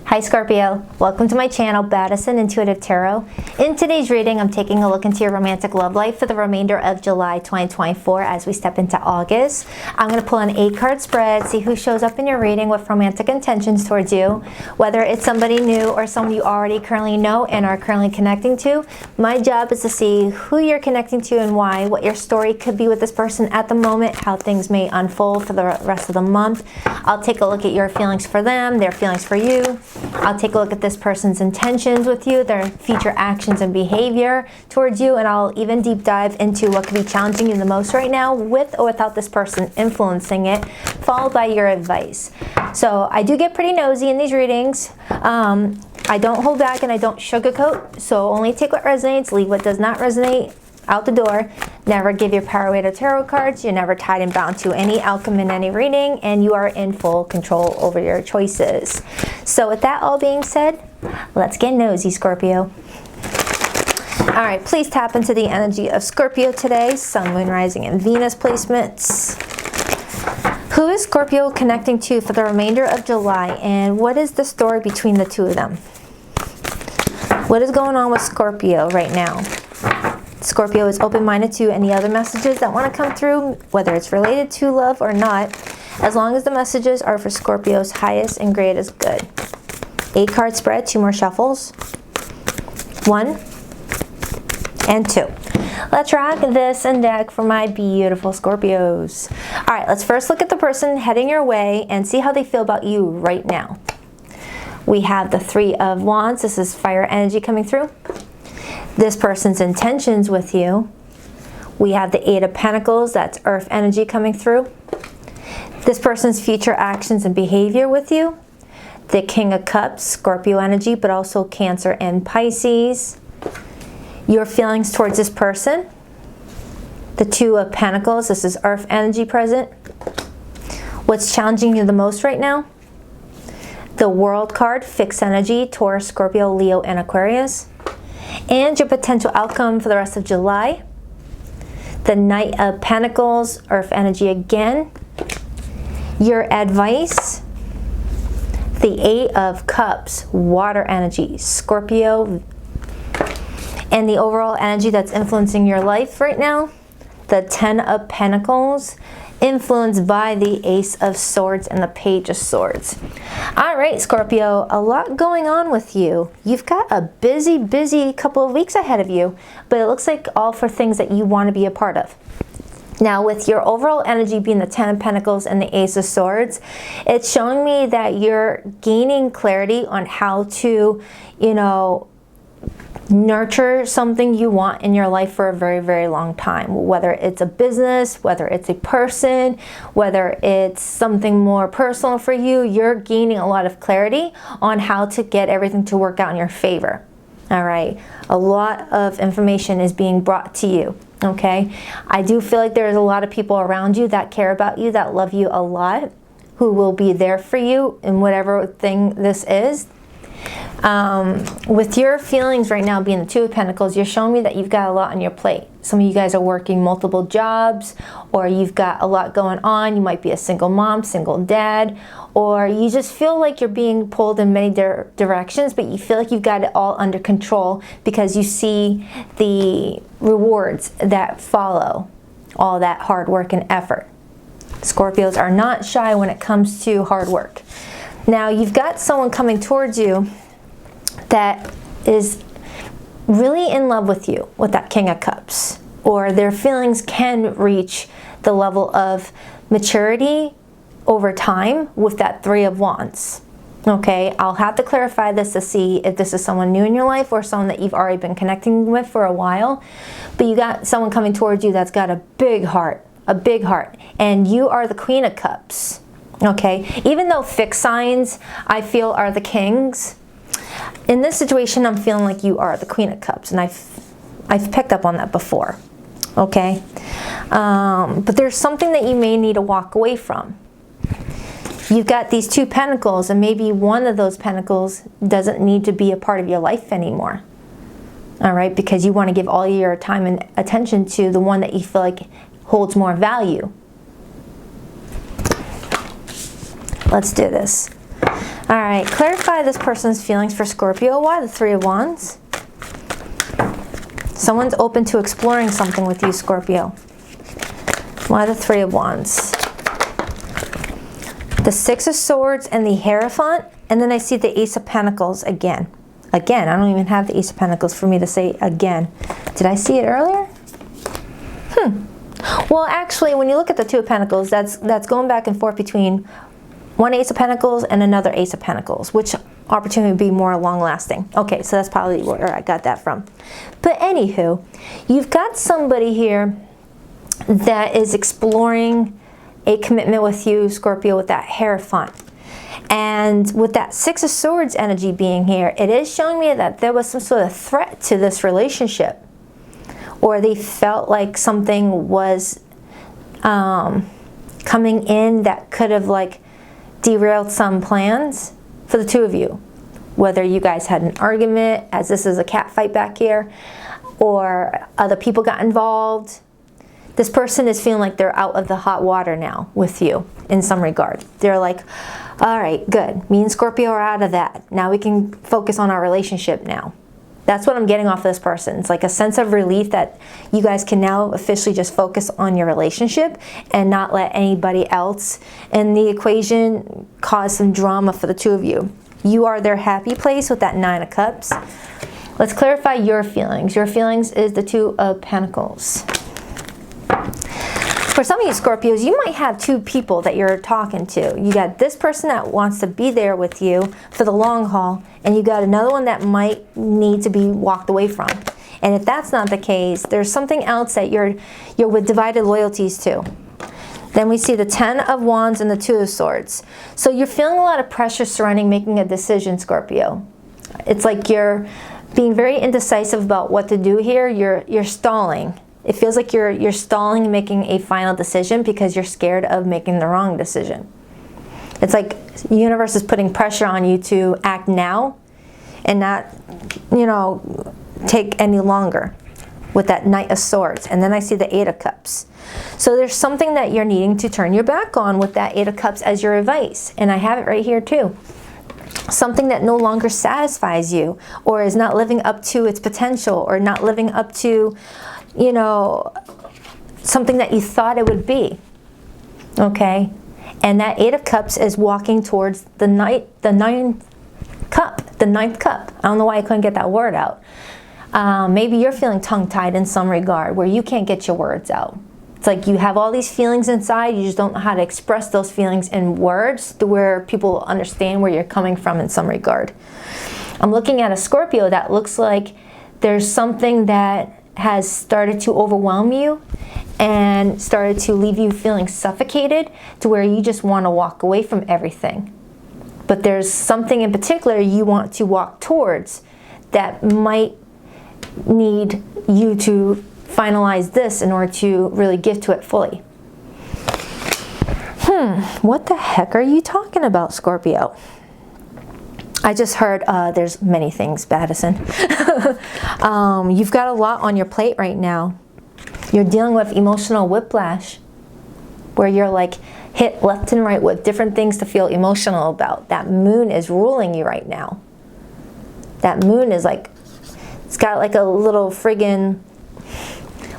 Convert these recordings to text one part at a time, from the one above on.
Hi Scorpio, welcome to my channel, Baddison Intuitive Tarot. In today's reading, I'm taking a look into your romantic love life for the remainder of July 2024 as we step into August. I'm going to pull an 8-card spread, see who shows up in your reading with romantic intentions towards you. Whether it's somebody new or someone you already currently know and are currently connecting to, my job is to see who you're connecting to and why, what your story could be with this person at the moment, how things may unfold for the rest of the month. I'll take a look at your feelings for them, their feelings for you. I'll take a look at this person's intentions with you, their future actions and behavior towards you, and I'll even deep dive into what could be challenging you the most right now with or without this person influencing it, followed by your advice. So I do get pretty nosy in these readings. I don't hold back and I don't sugarcoat, so only take what resonates, leave what does not resonate out the door. Never give your power away to tarot cards. You're never tied and bound to any outcome in any reading, and you are in full control over your choices. So with that all being said, let's get nosy, Scorpio. All right, please tap into the energy of Scorpio today. Sun, Moon, Rising, and Venus placements. Who is Scorpio connecting to for the remainder of July, and what is the story between the two of them? What is going on with Scorpio right now? Scorpio is open-minded to any other messages that want to come through, whether it's related to love or not, as long as the messages are for Scorpio's highest and greatest good. 8-card spread, 2 more shuffles. 1 and 2. Let's rock this and deck for my beautiful Scorpios. All right, let's first look at the person heading your way and see how they feel about you right now. We have the 3 of Wands. This is fire energy coming through. This person's intentions with you. We have the 8 of Pentacles, that's earth energy coming through. This person's future actions and behavior with you. The King of Cups, Scorpio energy, but also Cancer and Pisces. Your feelings towards this person. The 2 of Pentacles, this is earth energy present. What's challenging you the most right now? The World card, fixed energy, Taurus, Scorpio, Leo, and Aquarius. And your potential outcome for the rest of July. The Knight of Pentacles, earth energy again. Your advice. The 8 of Cups, water energy, Scorpio. And the overall energy that's influencing your life right now. The 10 of Pentacles, influenced by the Ace of Swords and the Page of Swords. All right, Scorpio, a lot going on with you. You've got a busy couple of weeks ahead of you, but it looks like all for things that you want to be a part of. Now, with your overall energy being the 10 of Pentacles and the Ace of Swords, it's showing me that you're gaining clarity on how to, nurture something you want in your life for a very long time, whether it's a business, whether it's a person, whether it's something more personal for you. You're gaining a lot of clarity on how to get everything to work out in your favor. All right, a lot of information is being brought to you. Okay, I do feel like there's a lot of people around you that care about you, that love you a lot, who will be there for you in whatever thing this is. With your feelings right now being the 2 of Pentacles, you're showing me that you've got a lot on your plate. Some of you guys are working multiple jobs, or you've got a lot going on. You might be a single mom, single dad, or you just feel like you're being pulled in many directions, but you feel like you've got it all under control because you see the rewards that follow all that hard work and effort. Scorpios are not shy when it comes to hard work. Now, you've got someone coming towards you that is really in love with you, with that King of Cups, or their feelings can reach the level of maturity over time with that 3 of Wands. Okay, I'll have to clarify this to see if this is someone new in your life or someone that you've already been connecting with for a while, but you got someone coming towards you that's got a big heart, and you are the Queen of Cups. Okay, even though fixed signs I feel are the kings, in this situation I'm feeling like you are the Queen of Cups, and I've picked up on that before. Okay, but there's something that you may need to walk away from. You've got these 2 pentacles, and maybe one of those pentacles doesn't need to be a part of your life anymore. All right, because you want to give all your time and attention to the one that you feel like holds more value. Let's do this. All right, clarify this person's feelings for Scorpio. Why the Three of Wands? Someone's open to exploring something with you, Scorpio. Why the Three of Wands? The Six of Swords and the Hierophant. And then I see the Ace of Pentacles again. Again, I don't even have the Ace of Pentacles for me to say again. Did I see it earlier? Well, actually, when you look at the Two of Pentacles, that's going back and forth between one Ace of Pentacles and another Ace of Pentacles, which opportunity would be more long-lasting. Okay, so that's probably where I got that from. But anywho, you've got somebody here that is exploring a commitment with you, Scorpio, with that Hierophant. And with that Six of Swords energy being here, it is showing me that there was some sort of threat to this relationship. Or they felt like something was coming in that could have like derailed some plans for the two of you. Whether you guys had an argument, as this is a cat fight back here, or other people got involved. This person is feeling like they're out of the hot water now with you in some regard. They're like, all right, good. Me and Scorpio are out of that. Now we can focus on our relationship now. That's what I'm getting off this person. It's like a sense of relief that you guys can now officially just focus on your relationship and not let anybody else in the equation cause some drama for the two of you. You are their happy place with that Nine of Cups. Let's clarify your feelings. Your feelings is the Two of Pentacles. For some of you Scorpios, you might have two people that you're talking to. You got this person that wants to be there with you for the long haul, and you got another one that might need to be walked away from. And if that's not the case, there's something else that you're with divided loyalties to. Then we see the Ten of Wands and the Two of Swords. So you're feeling a lot of pressure surrounding making a decision, Scorpio. It's like you're being very indecisive about what to do here. You're stalling. It feels like you're stalling and making a final decision because you're scared of making the wrong decision. It's like the universe is putting pressure on you to act now and not, take any longer with that Knight of Swords. And then I see the Eight of Cups. So there's something that you're needing to turn your back on with that Eight of Cups as your advice. And I have it right here too. Something that no longer satisfies you or is not living up to its potential or not living up to something that you thought it would be, okay? And that Eight of Cups is walking towards the ninth cup. I don't know why I couldn't get that word out. Maybe you're feeling tongue-tied in some regard where you can't get your words out. It's like you have all these feelings inside, you just don't know how to express those feelings in words to where people understand where you're coming from in some regard. I'm looking at a Scorpio that looks like there's something that has started to overwhelm you and started to leave you feeling suffocated to where you just want to walk away from everything. But there's something in particular you want to walk towards that might need you to finalize this in order to really give to it fully. What the heck are you talking about, Scorpio? I just heard there's many things, Baddison. You've got a lot on your plate right now. You're dealing with emotional whiplash where you're like hit left and right with different things to feel emotional about. That moon is ruling you right now. That moon is like, it's got like a little friggin'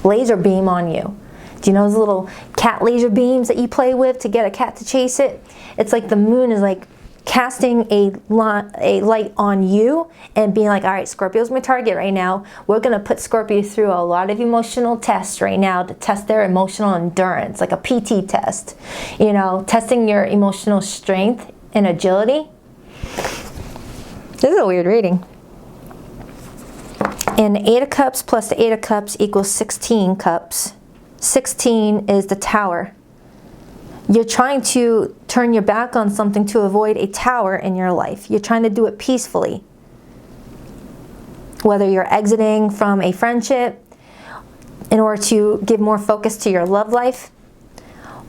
laser beam on you. Do you know those little cat laser beams that you play with to get a cat to chase it? It's like the moon is like casting a light on you and being like, all right, Scorpio's my target right now. We're going to put Scorpio through a lot of emotional tests right now to test their emotional endurance, like a PT test. Testing your emotional strength and agility. This is a weird reading. And the Eight of Cups plus the Eight of Cups equals 16 cups. 16 is the Tower. You're trying to turn your back on something to avoid a tower in your life. You're trying to do it peacefully. Whether you're exiting from a friendship in order to give more focus to your love life,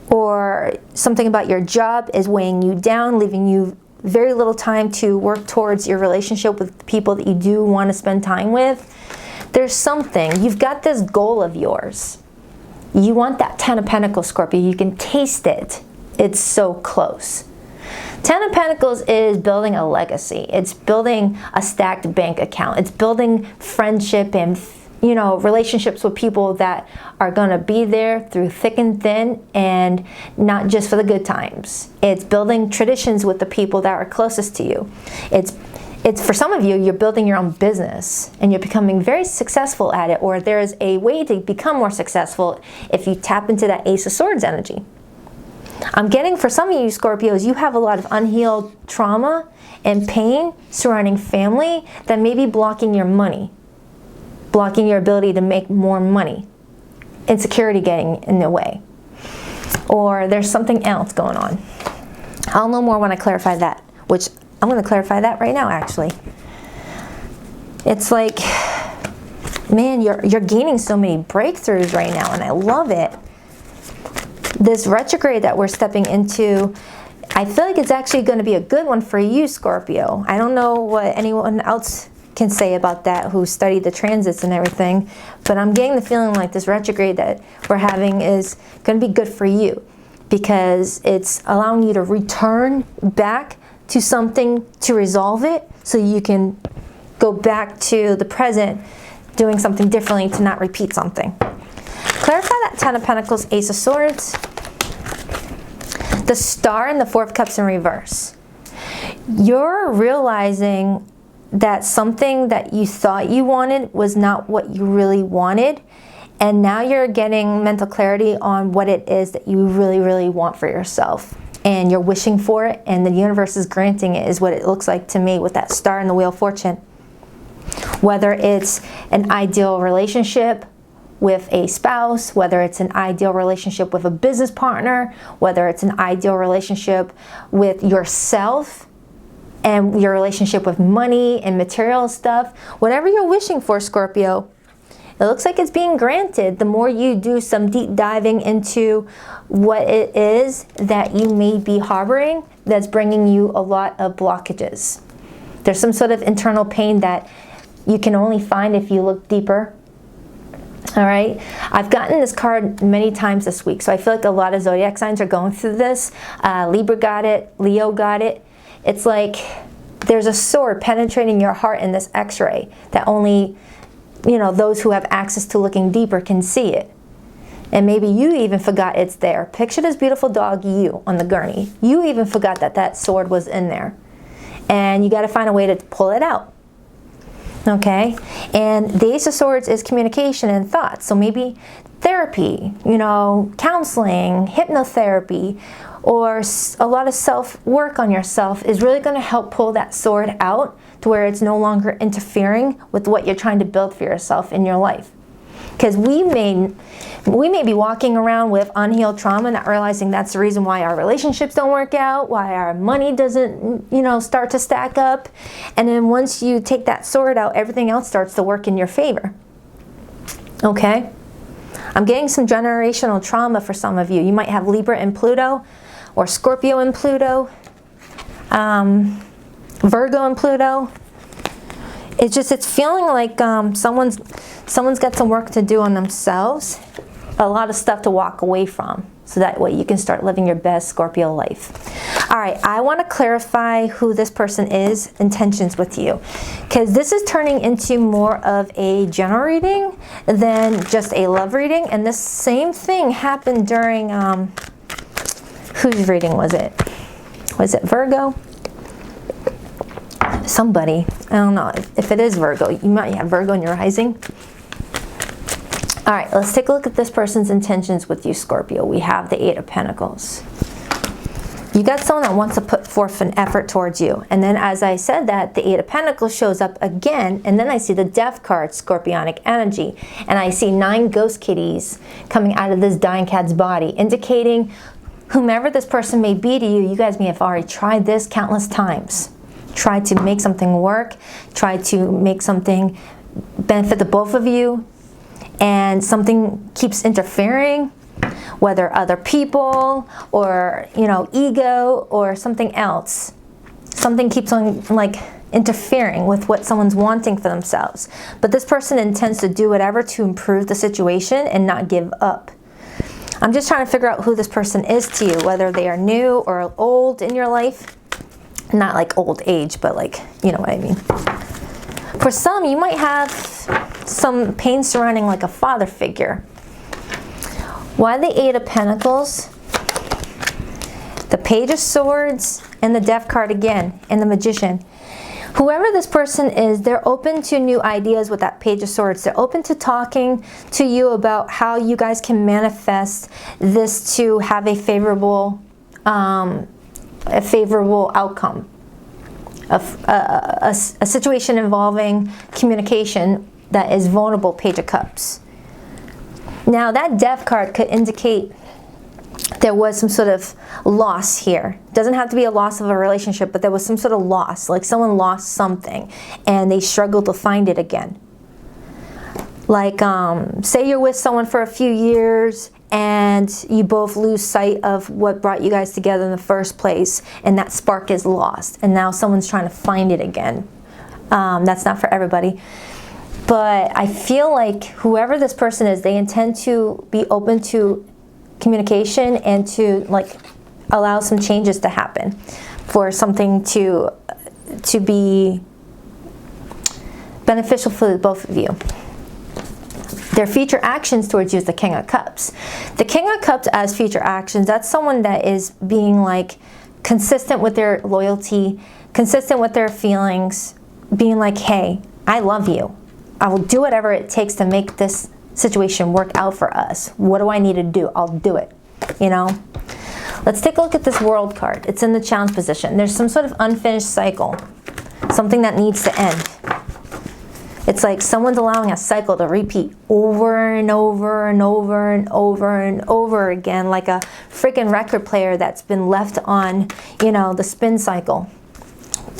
or something about your job is weighing you down, leaving you very little time to work towards your relationship with people that you do want to spend time with. There's something. You've got this goal of yours. You want that Ten of Pentacles, Scorpio. You can taste it. It's so close. Ten of Pentacles is building a legacy. It's building a stacked bank account. It's building friendship and, you know, relationships with people that are going to be there through thick and thin, and not just for the good times. It's building traditions with the people that are closest to you. It's for some of you, you're building your own business and you're becoming very successful at it, or there's a way to become more successful if you tap into that Ace of Swords energy. I'm getting, for some of you Scorpios, you have a lot of unhealed trauma and pain surrounding family that may be blocking your money, blocking your ability to make more money, insecurity getting in the way, or there's something else going on. I'll know more when I clarify that, which I'm going to clarify that right now, actually. It's like, man, you're gaining so many breakthroughs right now, and I love it. This retrograde that we're stepping into, I feel like it's actually going to be a good one for you, Scorpio. I don't know what anyone else can say about that who studied the transits and everything, but I'm getting the feeling like this retrograde that we're having is going to be good for you, because it's allowing you to return back to something to resolve it, so you can go back to the present doing something differently to not repeat something. Clarify that Ten of Pentacles, Ace of Swords, the Star, and the Four of Cups in reverse. You're realizing that something that you thought you wanted was not what you really wanted, and now you're getting mental clarity on what it is that you really, really want for yourself. And you're wishing for it, and the universe is granting it, is what it looks like to me with that Star and the Wheel of Fortune. Whether it's an ideal relationship with a spouse, whether it's an ideal relationship with a business partner, whether it's an ideal relationship with yourself and your relationship with money and material stuff, whatever you're wishing for, Scorpio, it looks like it's being granted the more you do some deep diving into what it is that you may be harboring that's bringing you a lot of blockages. There's some sort of internal pain that you can only find if you look deeper. All right, I've gotten this card many times this week, so I feel like a lot of zodiac signs are going through this. Libra got it, Leo got it. It's like there's a sword penetrating your heart in this x-ray that only, you know, those who have access to looking deeper can see it. And maybe you even forgot it's there. Picture this beautiful dog, you, on the gurney. You even forgot that that sword was in there. And you got to find a way to pull it out. Okay? And the Ace of Swords is communication and thoughts. So maybe therapy, you know, counseling, hypnotherapy, or a lot of self-work on yourself is really going to help pull that sword out to where it's no longer interfering with what you're trying to build for yourself in your life. Because we may be walking around with unhealed trauma, not realizing that's the reason why our relationships don't work out, why our money doesn't, you know, start to stack up. And then once you take that sword out, everything else starts to work in your favor. Okay? I'm getting some generational trauma for some of you. You might have Libra and Pluto, or Scorpio and Pluto, Virgo and Pluto. It's feeling like someone's got some work to do on themselves, a lot of stuff to walk away from, so that way you can start living your best Scorpio life. All right, I want to clarify who this person is, intentions with you, because this is turning into more of a general reading than just a love reading. And this same thing happened during, whose reading was it? Was it Virgo? Somebody, I don't know if it is Virgo. You might have Virgo in your rising. All right, let's take a look at this person's intentions with you, Scorpio. We have the Eight of Pentacles. You got someone that wants to put forth an effort towards you. And then as I said that, the Eight of Pentacles shows up again, and then I see the Death card, Scorpionic energy. And I see 9 ghost kitties coming out of this dying cat's body, indicating whomever this person may be to you, you guys may have already tried this countless times. Try to make something work, try to make something benefit the both of you, and something keeps interfering, whether other people or, you know, ego or something else. Something keeps on like interfering with what someone's wanting for themselves. But this person intends to do whatever to improve the situation and not give up. I'm just trying to figure out who this person is to you, whether they are new or old in your life. Not like old age, but like, you know what I mean. For some, you might have some pain surrounding like a father figure. Why the Eight of Pentacles, the Page of Swords, and the Death card again, and the Magician. Whoever this person is, they're open to new ideas with that Page of Swords. They're open to talking to you about how you guys can manifest this to have a favorable outcome. A situation involving communication that is vulnerable, Page of Cups. Now that Death card could indicate there was some sort of loss here. Doesn't have to be a loss of a relationship, but there was some sort of loss, like someone lost something and they struggled to find it again. Like say you're with someone for a few years and you both lose sight of what brought you guys together in the first place, and that spark is lost and now someone's trying to find it again. That's not for everybody, but I feel like whoever this person is, they intend to be open to communication and to like allow some changes to happen for something to be beneficial for both of you. Their future actions towards you is the King of Cups. The King of Cups as future actions, that's someone that is being like consistent with their loyalty, consistent with their feelings, being like, hey, I love you. I will do whatever it takes to make this situation work out for us. What do I need to do? I'll do it, you know? Let's take a look at this World card. It's in the challenge position. There's some sort of unfinished cycle, something that needs to end. It's like someone's allowing a cycle to repeat over and over and over and over and over again, like a freaking record player that's been left on, you know, the spin cycle,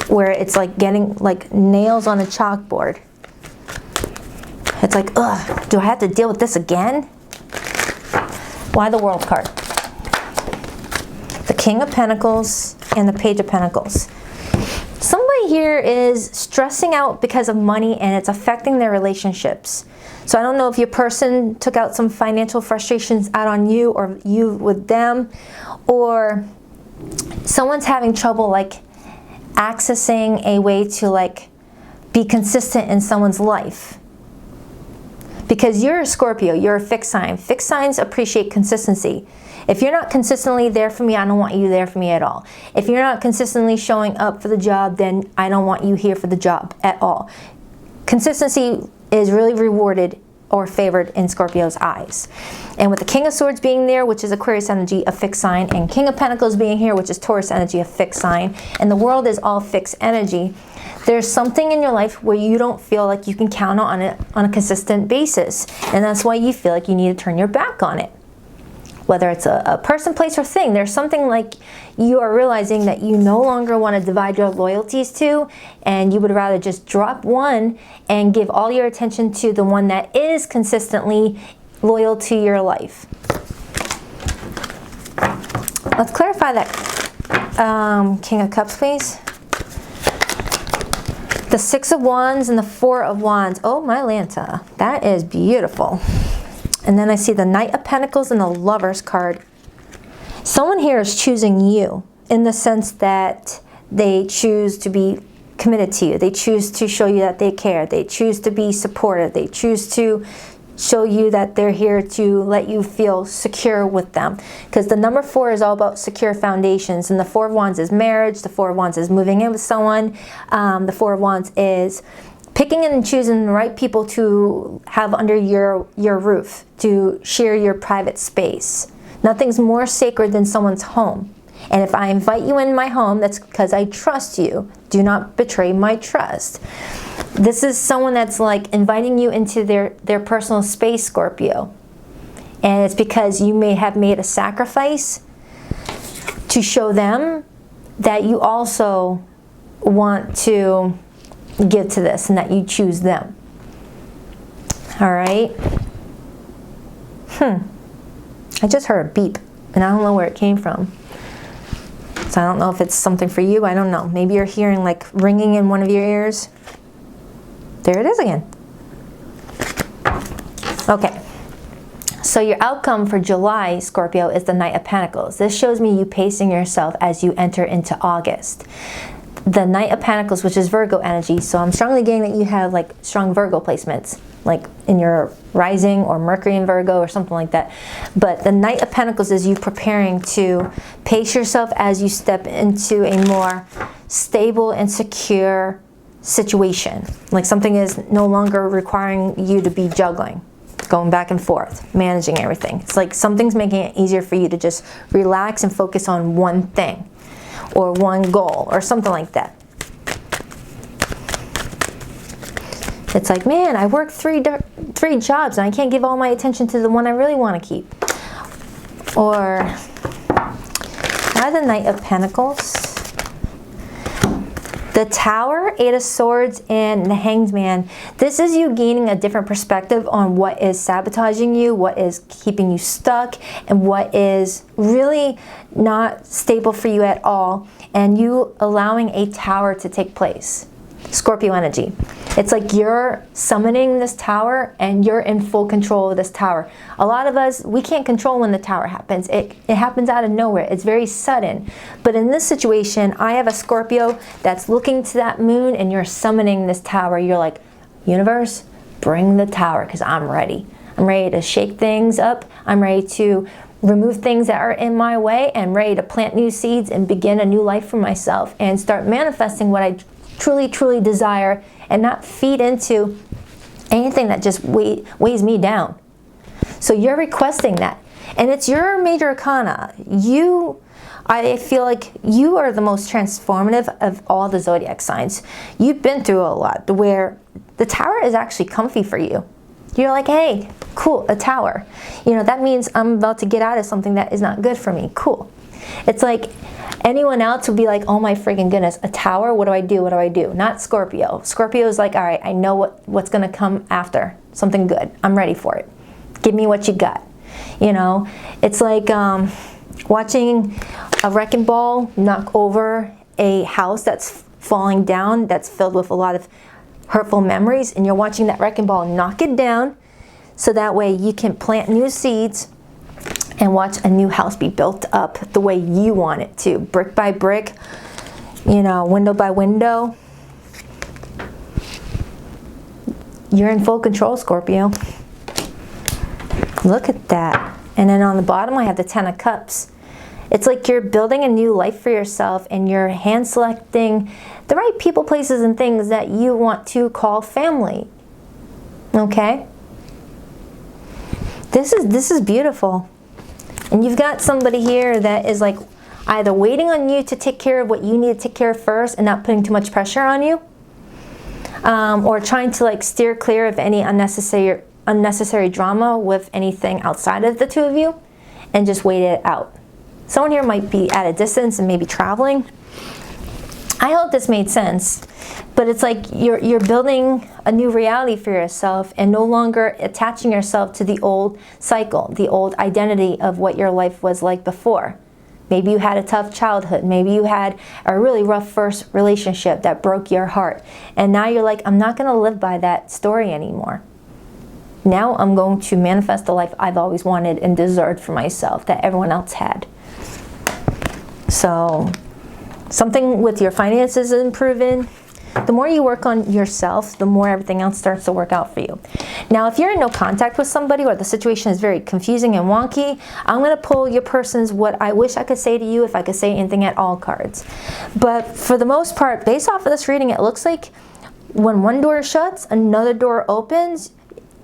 where it's like getting like nails on a chalkboard. It's like, ugh, do I have to deal with this again? Why the World card? The King of Pentacles and the Page of Pentacles. Somebody here is stressing out because of money and it's affecting their relationships. So I don't know if your person took out some financial frustrations out on you or you with them, or someone's having trouble like accessing a way to like be consistent in someone's life. Because you're a Scorpio, you're a fixed sign. Fixed signs appreciate consistency. If you're not consistently there for me, I don't want you there for me at all. If you're not consistently showing up for the job, then I don't want you here for the job at all. Consistency is really rewarded or favored in Scorpio's eyes. And with the King of Swords being there, which is Aquarius energy, a fixed sign, and King of Pentacles being here, which is Taurus energy, a fixed sign, and the world is all fixed energy, there's something in your life where you don't feel like you can count on it on a consistent basis. And that's why you feel like you need to turn your back on it. Whether it's a person, place, or thing, there's something like you are realizing that you no longer want to divide your loyalties to, and you would rather just drop one and give all your attention to the one that is consistently loyal to your life. Let's clarify that King of Cups, please. The Six of Wands and the Four of Wands. Oh, my Lanta. That is beautiful. And then I see the Knight of Pentacles and the Lovers card. Someone here is choosing you in the sense that they choose to be committed to you. They choose to show you that they care. They choose to be supportive. They choose to show you that they're here to let you feel secure with them. Because the number 4 is all about secure foundations. And the Four of Wands is marriage. The Four of Wands is moving in with someone. The Four of Wands is picking and choosing the right people to have under your roof, to share your private space. Nothing's more sacred than someone's home. And if I invite you in my home, that's because I trust you. Do not betray my trust. This is someone that's like inviting you into their personal space, Scorpio. And it's because you may have made a sacrifice to show them that you also want to give to this and that you choose them. All right. I just heard a beep and I don't know where it came from. So I don't know if it's something for you. I don't know. Maybe you're hearing like ringing in one of your ears. There it is again. Okay. So your outcome for July, Scorpio, is the Knight of Pentacles. This shows me you pacing yourself as you enter into August. the Knight of Pentacles, which is Virgo energy. So I'm strongly getting that you have like strong Virgo placements, like in your rising or Mercury in Virgo or something like that. But the Knight of Pentacles is you preparing to pace yourself as you step into a more stable and secure situation. Like something is no longer requiring you to be juggling, going back and forth, managing everything. It's like something's making it easier for you to just relax and focus on one thing or one goal or something like that. It's like, man, I work three jobs and I can't give all my attention to the one I really want to keep. Or the Knight of Pentacles, the Tower, Eight of Swords, and the Hanged Man. This is you gaining a different perspective on what is sabotaging you, what is keeping you stuck, and what is really not stable for you at all, and you allowing a tower to take place. Scorpio energy. It's like you're summoning this tower and you're in full control of this tower. A lot of us, we can't control when the tower happens. It happens out of nowhere. It's very sudden. But in this situation, I have a Scorpio that's looking to that moon and you're summoning this tower. You're like, universe, bring the tower because I'm ready. I'm ready to shake things up. I'm ready to remove things that are in my way and ready to plant new seeds and begin a new life for myself and start manifesting what I truly desire and not feed into anything that just weighs me down. So you're requesting that. And it's your major arcana. I feel like you are the most transformative of all the zodiac signs. You've been through a lot where the tower is actually comfy for you. You're like, hey, cool, a tower. You know, that means I'm about to get out of something that is not good for me. Cool. It's like anyone else would be like, oh my freaking goodness, a tower? What do I do? What do I do? Not Scorpio. Scorpio is like, all right, I know what's going to come after. Something good. I'm ready for it. Give me what you got. You know, it's like watching a wrecking ball knock over a house that's falling down, that's filled with a lot of hurtful memories, and you're watching that wrecking ball knock it down so that way you can plant new seeds and watch a new house be built up the way you want it to, brick by brick, you know, window by window. You're in full control, Scorpio. Look at that. And then on the bottom, I have the Ten of Cups. It's like you're building a new life for yourself and you're hand selecting the right people, places, and things that you want to call family. Okay? This is beautiful. And you've got somebody here that is like either waiting on you to take care of what you need to take care of first and not putting too much pressure on you, or trying to like steer clear of any unnecessary drama with anything outside of the two of you and just wait it out. Someone here might be at a distance and maybe traveling. I hope this made sense, but it's like you're building a new reality for yourself and no longer attaching yourself to the old cycle, the old identity of what your life was like before. Maybe you had a tough childhood. Maybe you had a really rough first relationship that broke your heart. And now you're like, I'm not going to live by that story anymore. Now I'm going to manifest the life I've always wanted and deserved for myself that everyone else had. So something with your finances is improving. The more you work on yourself, the more everything else starts to work out for you. Now, if you're in no contact with somebody or the situation is very confusing and wonky, I'm going to pull your person's what I wish I could say to you if I could say anything at all cards. But for the most part, based off of this reading, it looks like when one door shuts, another door opens.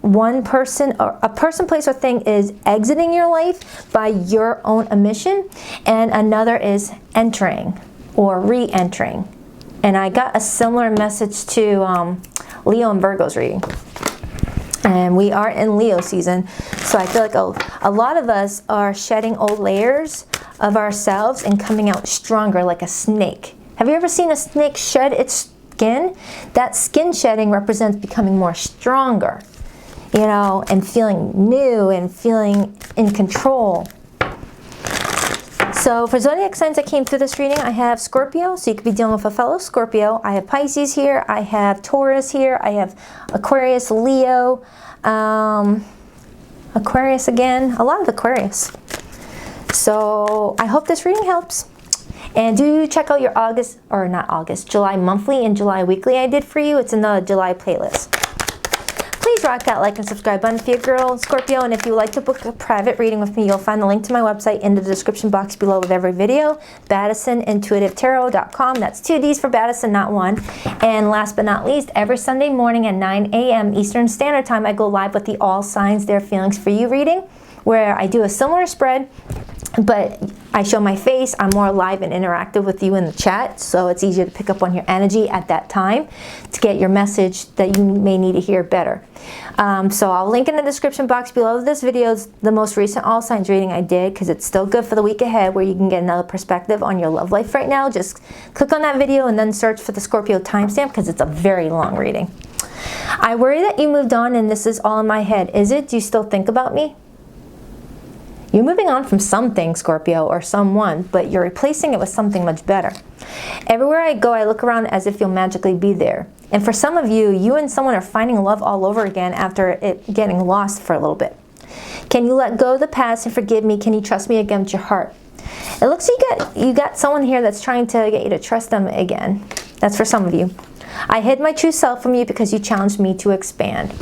One person, or a person, place, or thing is exiting your life by your own admission, and another is entering or re-entering. And I got a similar message to Leo and Virgo's reading. And we are in Leo season, so I feel like a lot of us are shedding old layers of ourselves and coming out stronger like a snake. Have you ever seen a snake shed its skin? That skin shedding represents becoming more stronger, you know, and feeling new and feeling in control. So for zodiac signs that came through this reading, I have Scorpio, so you could be dealing with a fellow Scorpio. I have Pisces here, I have Taurus here, I have Aquarius, Leo, Aquarius again, a lot of Aquarius. So I hope this reading helps. And do check out your August, or not August, July monthly and July weekly I did for you. It's in the July playlist. Please rock that like and subscribe button if you're a girl, Scorpio, and if you would like to book a private reading with me, you'll find the link to my website in the description box below with every video, BaddisonIntuitiveTarot.com. That's 2 D's for Baddison, not 1. And last but not least, every Sunday morning at 9 a.m. Eastern Standard Time, I go live with the All Signs, Their Feelings for You reading, where I do a similar spread, but I show my face. I'm more live and interactive with you in the chat, so it's easier to pick up on your energy at that time to get your message that you may need to hear better. So I'll link in the description box below this video the most recent All Signs reading I did, because it's still good for the week ahead where you can get another perspective on your love life right now. Just click on that video and then search for the Scorpio timestamp, because it's a very long reading. I worry that you moved on and this is all in my head. Is it? Do you still think about me? You're moving on from something, Scorpio, or someone, but you're replacing it with something much better. Everywhere I go, I look around as if you'll magically be there. And for some of you, you and someone are finding love all over again after it getting lost for a little bit. Can you let go of the past and forgive me? Can you trust me again with your heart? It looks like you got someone here that's trying to get you to trust them again. That's for some of you. I hid my true self from you because you challenged me to expand.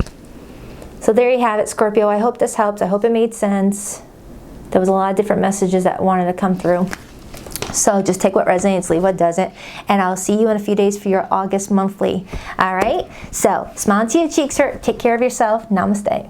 So there you have it, Scorpio. I hope this helps. I hope it made sense. There was a lot of different messages that wanted to come through. So just take what resonates, leave what doesn't. And I'll see you in a few days for your August monthly. All right? So smile until your cheeks hurt. Take care of yourself. Namaste.